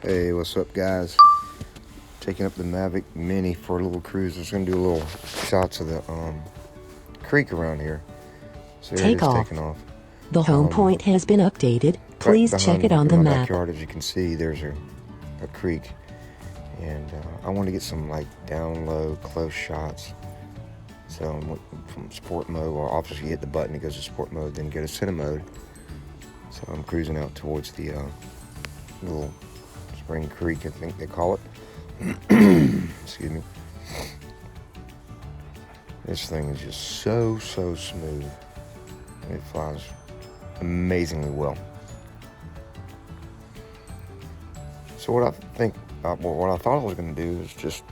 Hey, what's up, guys? Taking up the Mavic Mini for a little cruise. Just gonna do a little shots of the creek around here. So here it is taking off. The home point has been updated. Please right check it on the my map. backyard, as you can see, there's a creek, and I want to get some like down low, close shots. So I'm looking from sport mode, or obviously you hit the button, it goes to sport mode, then go to cinema mode. So I'm cruising out towards the little Spring Creek, I think they call it. Excuse me. This thing is just so smooth. It flies amazingly well. So what I thought I was going to do is just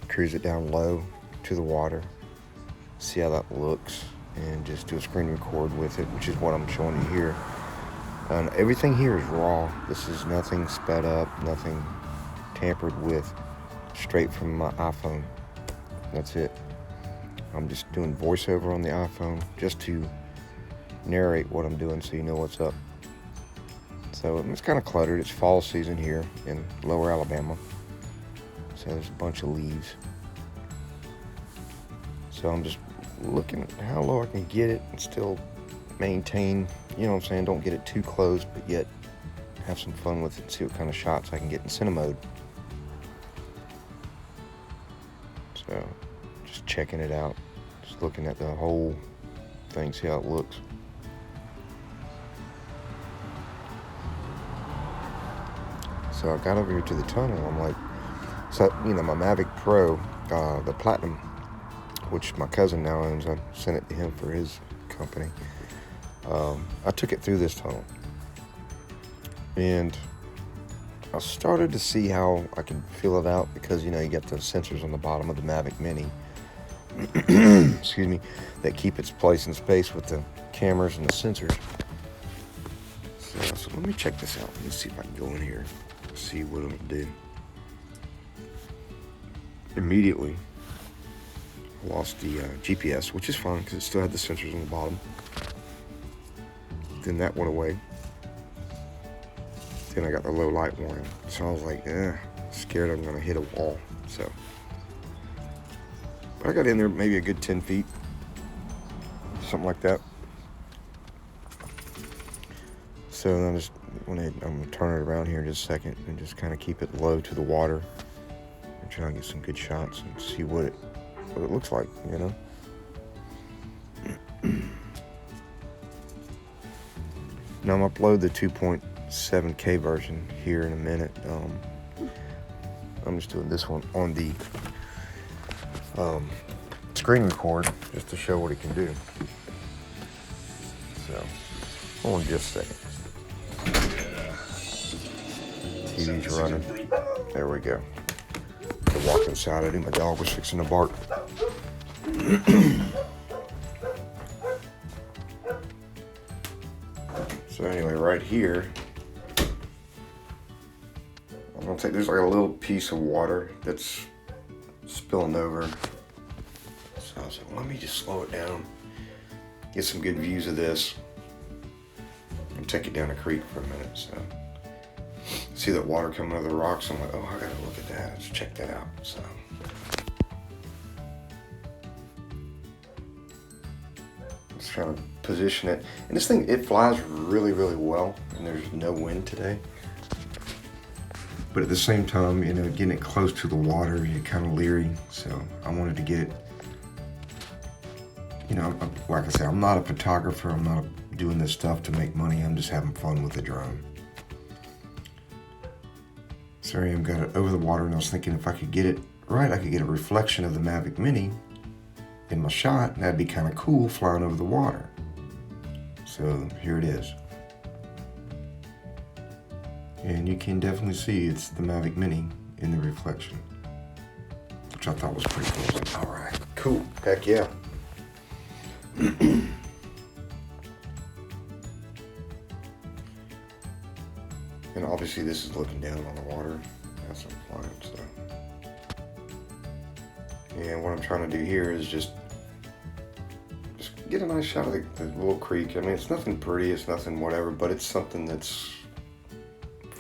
cruise it down low to the water, see how that looks, and just do a screen record with it, which is what I'm showing you here. And everything here is raw. This is nothing sped up, nothing tampered with, straight from my iPhone. That's it. I'm just doing voiceover on the iPhone just to narrate what I'm doing so you know what's up. So it's kind of cluttered. It's fall season here in lower Alabama. So there's a bunch of leaves. So I'm just looking at how low I can get it and still maintain, you know what I'm saying, don't get it too close, but yet have some fun with it and see what kind of shots I can get in cinema mode. So just checking it out, just looking at the whole thing, see how it looks. So I got over here to the tunnel. I'm like, so you know, my Mavic Pro, the Platinum, which my cousin now owns, I sent it to him for his company. I took it through this tunnel, and I started to see how I can feel it out, because you know you got the sensors on the bottom of the Mavic Mini excuse me, that keep its place in space with the cameras and the sensors. So let me check this out. Let me see if I can go in here, see what it'll do. Immediately I lost the GPS, which is fine because it still had the sensors on the bottom. Then that went away. Then I got the low light warning. So I was like, scared I'm gonna hit a wall. So, but I got in there maybe a good 10 feet, something like that. So then I'm gonna turn it around here in just a second and just kind of keep it low to the water and try and get some good shots and see what it looks like, you know. Now I'm gonna upload the 2.7K version here in a minute. I'm just doing this one on the screen record just to show what it can do. So, hold on just a second. TV's running. There we go. I walked inside. I knew my dog was fixing to bark. So anyway, right here, I'm gonna take, there's like a little piece of water that's spilling over. So I was like, let me just slow it down, get some good views of this, and take it down a creek for a minute. So see that water coming out of the rocks. I'm like, oh, I gotta look at that. Let's check that out. So let's try to position it. And this thing, it flies really well, and there's no wind today. But at the same time, you know, getting it close to the water, you're kind of leery. So I wanted to get it, you know, like I said, I'm not a photographer. I'm not doing this stuff to make money. I'm just having fun with the drone. So I got it over the water, and I was thinking if I could get it right, I could get a reflection of the Mavic Mini in my shot, and that'd be kind of cool flying over the water. So here it is. And you can definitely see it's the Mavic Mini in the reflection, which I thought was pretty cool. Like, all right, cool, heck yeah. And obviously this is looking down on the water as I'm flying, so. And what I'm trying to do here is just get a nice shot of the little creek. I mean, it's nothing pretty, it's nothing whatever, but it's something that's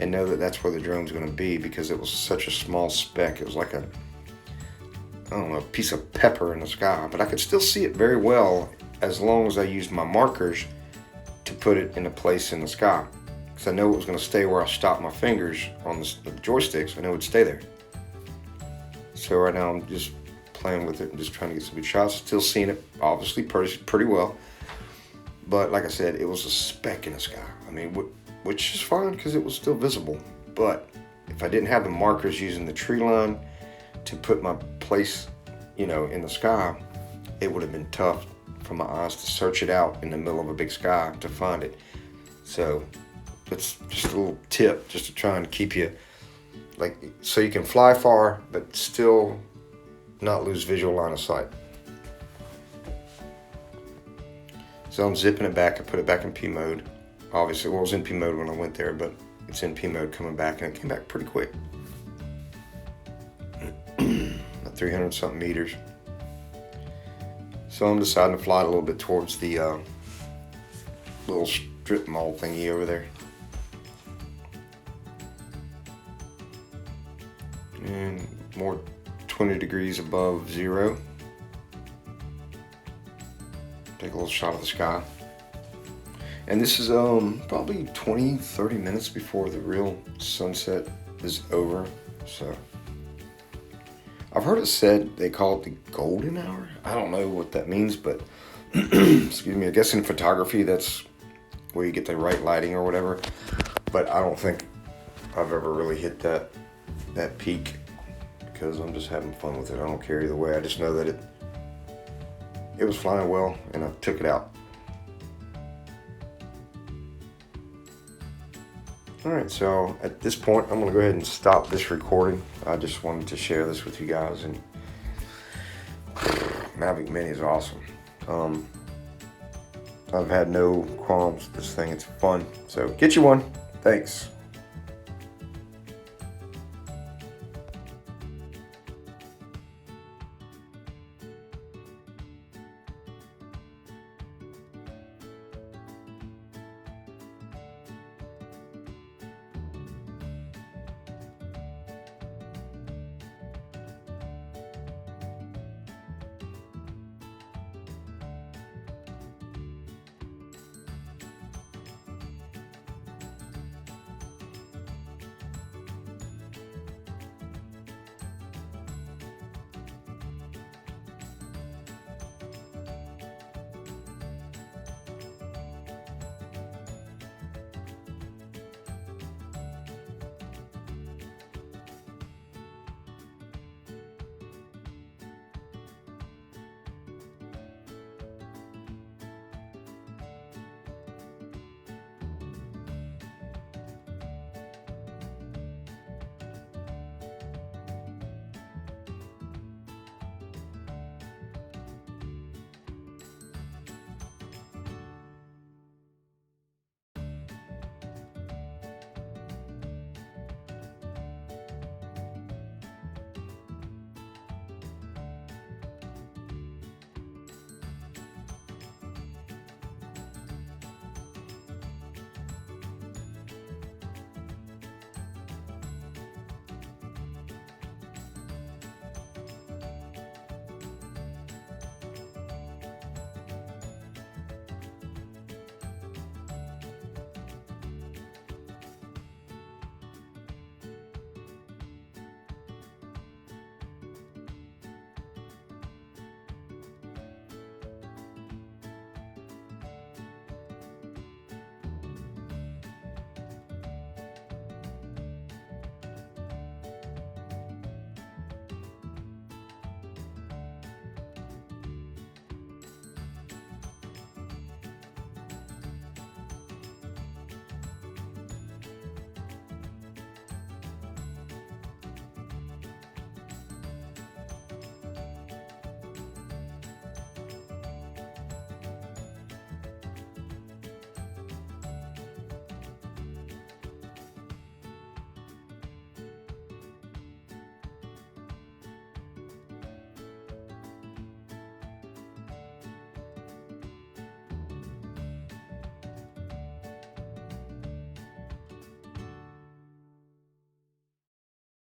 and know that that's where the drone's going to be, because it was such a small speck. It was like a, I don't know, a piece of pepper in the sky, but I could still see it very well as long as I used my markers to put it in a place in the sky, because I know it was going to stay where I stopped my fingers on the joysticks. I know it would stay there. So right now I'm just playing with it and just trying to get some good shots. Still seeing it obviously pretty well, but like I said, it was a speck in the sky. I mean, which is fine because it was still visible. But if I didn't have the markers using the tree line to put my place, in the sky, it would have been tough for my eyes to search it out in the middle of a big sky to find it. So it's just a little tip just to try and keep you, so you can fly far but still not lose visual line of sight. So I'm zipping it back. I put it back in P mode. Obviously, it was in P mode when I went there, but it's in P mode coming back, and it came back pretty quick. 300 something meters. So I'm deciding to fly a little bit towards the little strip mall thingy over there. And more 20 degrees above zero. Take a little shot of the sky. And this is probably 20-30 minutes before the real sunset is over. So I've heard it said they call it the golden hour. I don't know what that means, but excuse me, I guess in photography that's where you get the right lighting or whatever. But I don't think I've ever really hit that peak, because I'm just having fun with it. I don't care either way. I just know that it was flying well, and I took it out. Alright, so at this point I'm going to go ahead and stop this recording. I just wanted to share this with you guys, and Mavic Mini is awesome. I've had no qualms with this thing. It's fun. So get you one. Thanks.